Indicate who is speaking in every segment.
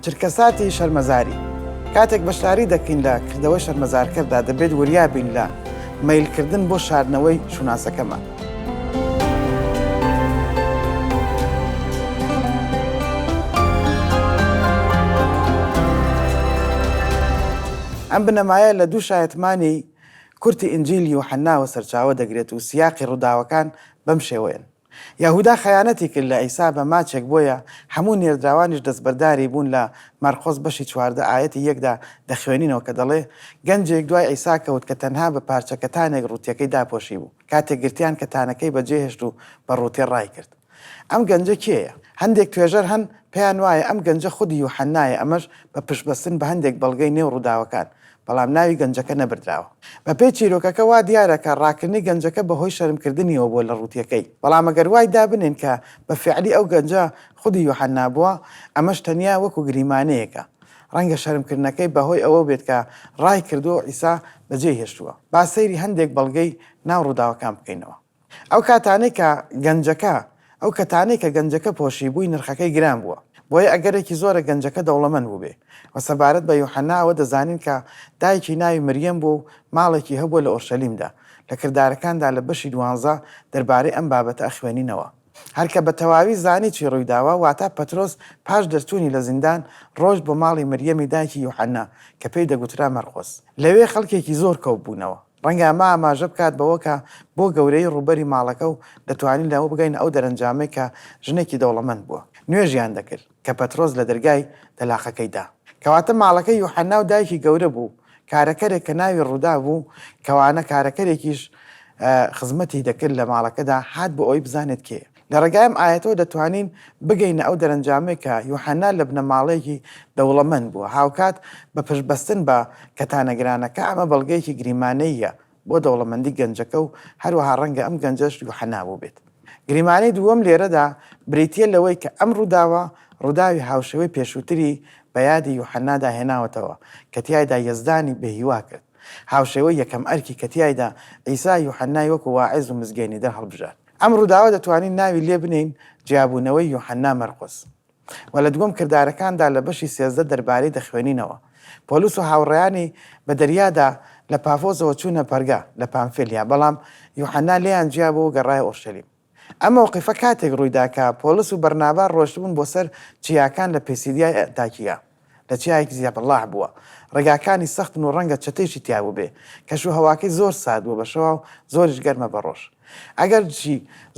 Speaker 1: چرکەساتی شەرمەزاری کاتێک بەشداری دەکەین لە کردەوەی شەرمەزارکەردا دەبێت وریابین لە مەیلکردن بۆ شاردنەوەی شوناسەکەمان. ئەم بنەمایە لە دوو شایەتمانی کورتی ئینجیلی یوحەناوە سەرچاوە دەگرێت و سیاقی ڕووداوەکان بەم شێوەیەن. یەهودا خەیانەتی کرد لە ئەیسا بە ماچێک بۆیە هەموو نێردراوانیش دەستبەرداری بوون لە مەرقۆس بەشی 14 ئاەتی 1دا دەخوێنینەوە کە دەڵێ گەنجێک دوای ئەیسا کەوت کە تەنها بە پارچەکەتانێک ڕوتیەکەی داپۆشی بوو کاتێک گرتیان کەتانەکەی بەجێهێشت و بە ڕوتێ ڕای کرد. ئەم گەنجە کێیە؟ هەندێک توێژەر هەن پێیان وایە ئەم گەنجە خودی یوحەنایە، ئەمەش بە پشتبەستن بە هەندێک بەڵگەی نێو ڕووداوەکان، بەڵام ناوی گەنجەکە نەبردراوە. بە پێی چیرۆکەکە وا دیارە کە ڕاکردنی گەنجەکە بەهۆی شەرمکردنیەوە بۆ لە ڕوتیەکەی، بەڵام ئەگەر وای دابنێن کە بە فعلی ئەو گەنجە خودی یوحەنا بووە، ئەمەش تەنیا وەکو گریمانەیەکە. ڕەنگە شەرمکردنەکەی بەهۆی ئەوە بێت کە ڕای کردووە ئیسا بەجێ هێشتووە. با سەیری هەندێک بەڵگەی ناو ڕووداوەکان بکەینەوە. ئەو کاتانەی کە گەنجەکە پۆشی بووی نرخەکەی گران بووە، بۆیە ئەگەرێکی زۆرە گەنجەکە دەوڵەمەند بوو بێ. و سەبارەت بە یوحەناوە دەزانین کە دایکی ناوی مریەم بوو و ماڵێکی هەبووە لە ئۆرشەلیمدا. لە کردارەکاندا لە بەشی 12 دەربارەی ئەم بابەتە ئەخوێنینەوە. هەرکە بە تەواوی زانی چی ڕوویداوە، واتە پەترۆس پاش دەرچوونی لە زیندان ڕۆژ بۆ ماڵی مریەمی دایکی یوحەنا کە پێی دەگوترا مەرقۆس. لەوێ خەڵکێکی زۆر کەوت بوونەوە. ڕەنگە ئەمە ئاماژە بکات بەوە کە بۆ گەورەی ڕووبەری ماڵەکە و دەتوانین لەوە بگەین ئەو دەرەنجامەی کە ژنێکی دەوڵەمەند بووە. نوێژیان دەکرد کە پەترۆس لە دەرگای دەلاخەکەیدا. کەواتە ماڵەکەی یوحەنا و دایکی گەورە بوو، کارەکەرێک کە ناوی ڕوودا بوو، کەوانە کارەکەرێکیش خزمەتی دەکرد لە ماڵەکەدا، هات بۆ ئەوی بزانێت کێ. لە ڕێگایم ئاەتەوە دەتوانین بگەینە ئەو دەرەنجامەی کە یوحەنا لە بنەماڵەیەکی دەوڵەمەند بووە، هاوکات بە پشتبەستن بە کەتانەگرانەکە ئەمە بەڵگەیەکی گریمانەیە بۆ دەوڵەمەندی گەنجەکە و هەروەها ڕەنگە ئەم گەنجەش یوحەنا بوو بێت. گریمانەی دووەم لێرەدا بریتیە لەوەی کە ئەم ڕووداوی هاوشەوەی پێشووتری بە یادی یوحەنادا هێناوەتەوە کە تیایدا یەزدانی بێهیوا کرد، هاوشێوەی یەکەم ئەرکی کە تیایدا ئەیسا یوحەنای وەکو واعیز و مزگەێنی دەر هەڵبژار. ئەم ڕووداوە دەتوانین ناوی لێ بنین جیابوونەوەی یوحەنا مەرقۆس. و لە دووەم کردارەکاندا لە بەشی 13 دەربارەی دەخوێنینەوە. پۆلیس و هاوڕێیانی بە دەریادا لە پافۆزەوە چوونە پەرگا لە پامفیلیا، بەڵام یوحەنا لێیان جیابەوە گەڕایە ئۆرشەلیم. ئەمە موقیفە کاتێک ڕوویداکە پۆلیس و بەرنابا ڕۆشتبوون بۆ سەر چیاکان لە پێسیدیای ئەنتاکیا لە چیایەکی زیابەڵاح بووە. ڕێگاکانی سەختن و ڕەنگە چەتێشی تیابوو بێ، کەشوو هەواکەی زۆر سارد بوو بەشەوە و زۆریش گەرمە بە ڕۆژ. ئەگەر چی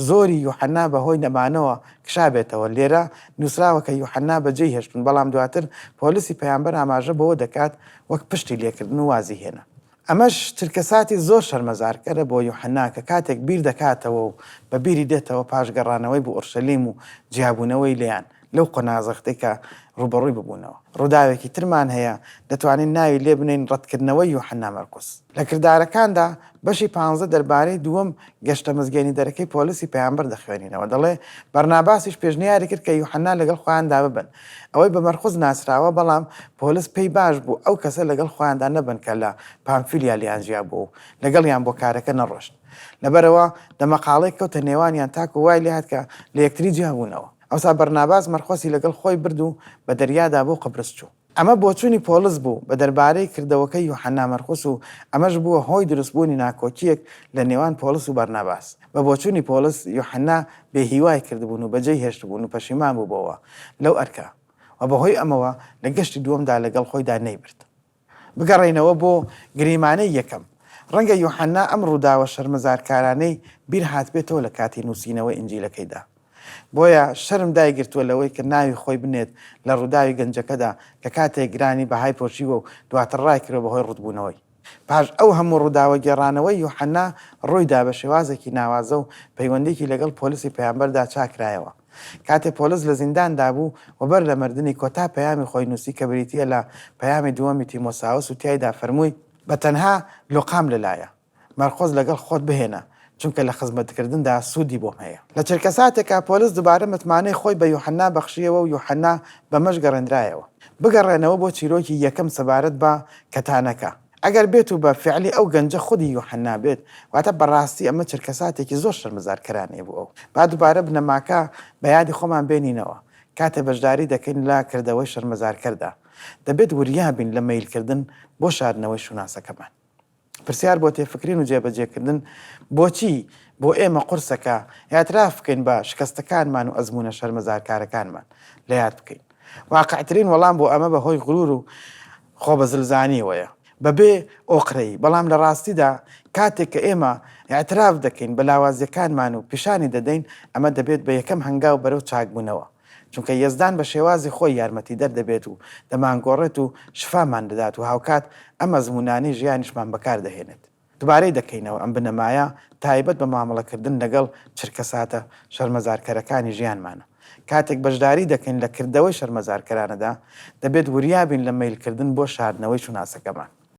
Speaker 1: زۆری یوحەنا بەهۆی نەمانەوە کشابێتەوە، لێرە نووسراوە کە یوحەنا بەجێی هێشتون، بەڵام دواتر پۆلیسی پەیامبەر ئاماژە بەوە دەکات وەک پشتی لێکردن و وازی هێنا. ئەمەش چرکەساتی زۆر شەرمەزارکەرە بۆ یوحەنا کە کاتێک بیر دەکاتەوە و بە بیری دێتەوە پاش گەڕانەوەی بۆ ئۆرشەلیم و جیابوونەوەی لێیان لەو قۆناغزەختەی کە ڕوبەڕووی ببوونەوە. ڕووداوێکی ترمان هەیە دەتوانین ناوی لێ بنین ڕەتکردنەوەی یوحەنا مەرقۆس. لە کردارەکاندا بەشی 15 دەربارەی دووەم گەشتە مزگەێنی دەرەکەی پۆلیسی پەیامبەر دەخوێنینەوە. دەڵێ بەرناباسیش پێشنیاری کرد کە یوحەنا لەگەڵ خۆیاندا ببن. ئەوەی بە مەرقۆس ناسراوە، بەڵام پۆلیس پێی باش بوو ئەو کەسە لەگەڵ خۆیاندا نەبن کە لە پامفیلیا لیانجیا بوو و لەگەڵیان بۆ کارەکە نەڕۆشت. لەبەرەوە دەمەقاڵەی کەوتە نێوانیان تاکو وای لێ هات کە لە یەکتری جیابوونەوە. ئەوسا بەرناباس مەرقۆسی لەگەڵ خۆی برد و بە دەریادا بۆ قبرس چوو. ئەمە بۆچوونی پۆلیس بوو بە دەربارەی کردەوەکەی یوحەنا مەرقۆس و ئەمەش بووە هۆی دروستبوونی ناکۆکیەک لە نێوان پۆلیس و بەرناباس. بە بۆچوونی پۆلیس یوحەنا بێهیوای کردبوون و بەجێی هێشتبوون و پەشیمان بوو بۆەوە لەو ئەرکە، و بەهۆی ئەمەوە لە گەشتی دووەمدا لەگەڵ خۆیدا نەیبرد. بگەڕێینەوە بۆ گریمانەی یەکەم. ڕەنگە یوحەنا ئەم ڕووداوە شەرمەزارکارانەی بیر هات بێتەوە لە کاتی نووسینەوەی ئینجیلەکەیدا. بۆیە شەرم دایگرتووە لەوەی کە ناوی خۆی بنێت لە ڕووداوی گەنجەکەدا کە کاتێک گرانی بەهای پۆشیوە و دواتر ڕای کردەوە بەهۆی ڕوودبوونەوەی. پاش ئەو هەموو ڕووداوە گێڕانەوەی یوحەنا ڕوویدا بە شێوازێکی ناوازە و پەیوەندێکی لەگەڵ پۆلیسی پەیامبەردا چاکرایەوە. کاتێک پۆلیس لە زینداندا بوو و بەر لە مردنی کۆتا پەیامی خۆی نووسی کە بریتیە لە پەیامی دووەمی تیمۆساوس و تیایدا فەرمووی بە تەنها لۆقام لەلایە، مەرقۆس لەگەڵ خۆت بهێنە، چونکە لە خزمەتکردندا سوودی بۆم هەیە. لە چرکەساتێکا پۆلیس دووبارە متمانەی خۆی بە یوحەنا بەخشیەوە و یوحەنا بەمەش گەڕێنرایەوە. بگەڕێنەوە بۆ چیرۆکی یەکەم سەبارەت بە کەتانەکە. ئەگەر بێت و بە فعلی ئەو گەنجە خودی یوحەنا بێت، واتە بەڕاستی ئەمە چرکەساتێکی زۆر شەرمەزارکەرانەیە بوو. ئەو با دووبارە بنەماکە بە یادی خۆمان بێنینەوە کاتێ بەشداری دەکەین لە کردەوەی شەرمەزارکەردا دەبێت وریابین لە میلکردن بۆ شاردنەوەی شوناسەکەمان. پرسیار بۆ تێفکرین و جێبەجێکردن بۆچی بۆ ئێمە قورسەکە اعتراف بکەین بە شکستەکانمان و ئەزمونە شەرمەزارکارەکانمان لە یاد بکەین. واقعترین وەڵام بۆ ئەمە بەهۆی غرور و خۆبەزلزانیەوەیە بەبێ ئۆقرەی، بەڵام لە ڕاستیدا کاتێک کە ئێمە اعتراف دەکەین بە لاوازیەکانمان و پیشانی دەدەین ئەمە دەبێت بە یەکەم هەنگاو بەرەو چاکبوونەوە، چونکە یەزدان بە شێوازی خۆی یارمەتی دەردەبێت و دەمانگۆڕێت و شفامان دەدات و هاوکات ئەم ئەزمونانەی ژیانیشمان بەکار دەهێنێت. دووبارەی دەکەینەوە ئەم بنەمایە تایبەت بە مامەڵەکردن لەگەڵ چرکە ساتە شەرمەزارکەرەکانی ژیانمانە. کاتێک بەشداری دەکەین لە کردەوەی شەرمەزارکەرانەدا دەبێت وریابین لە میلکردن بۆ شاردنەوەی شوناسەکەمان.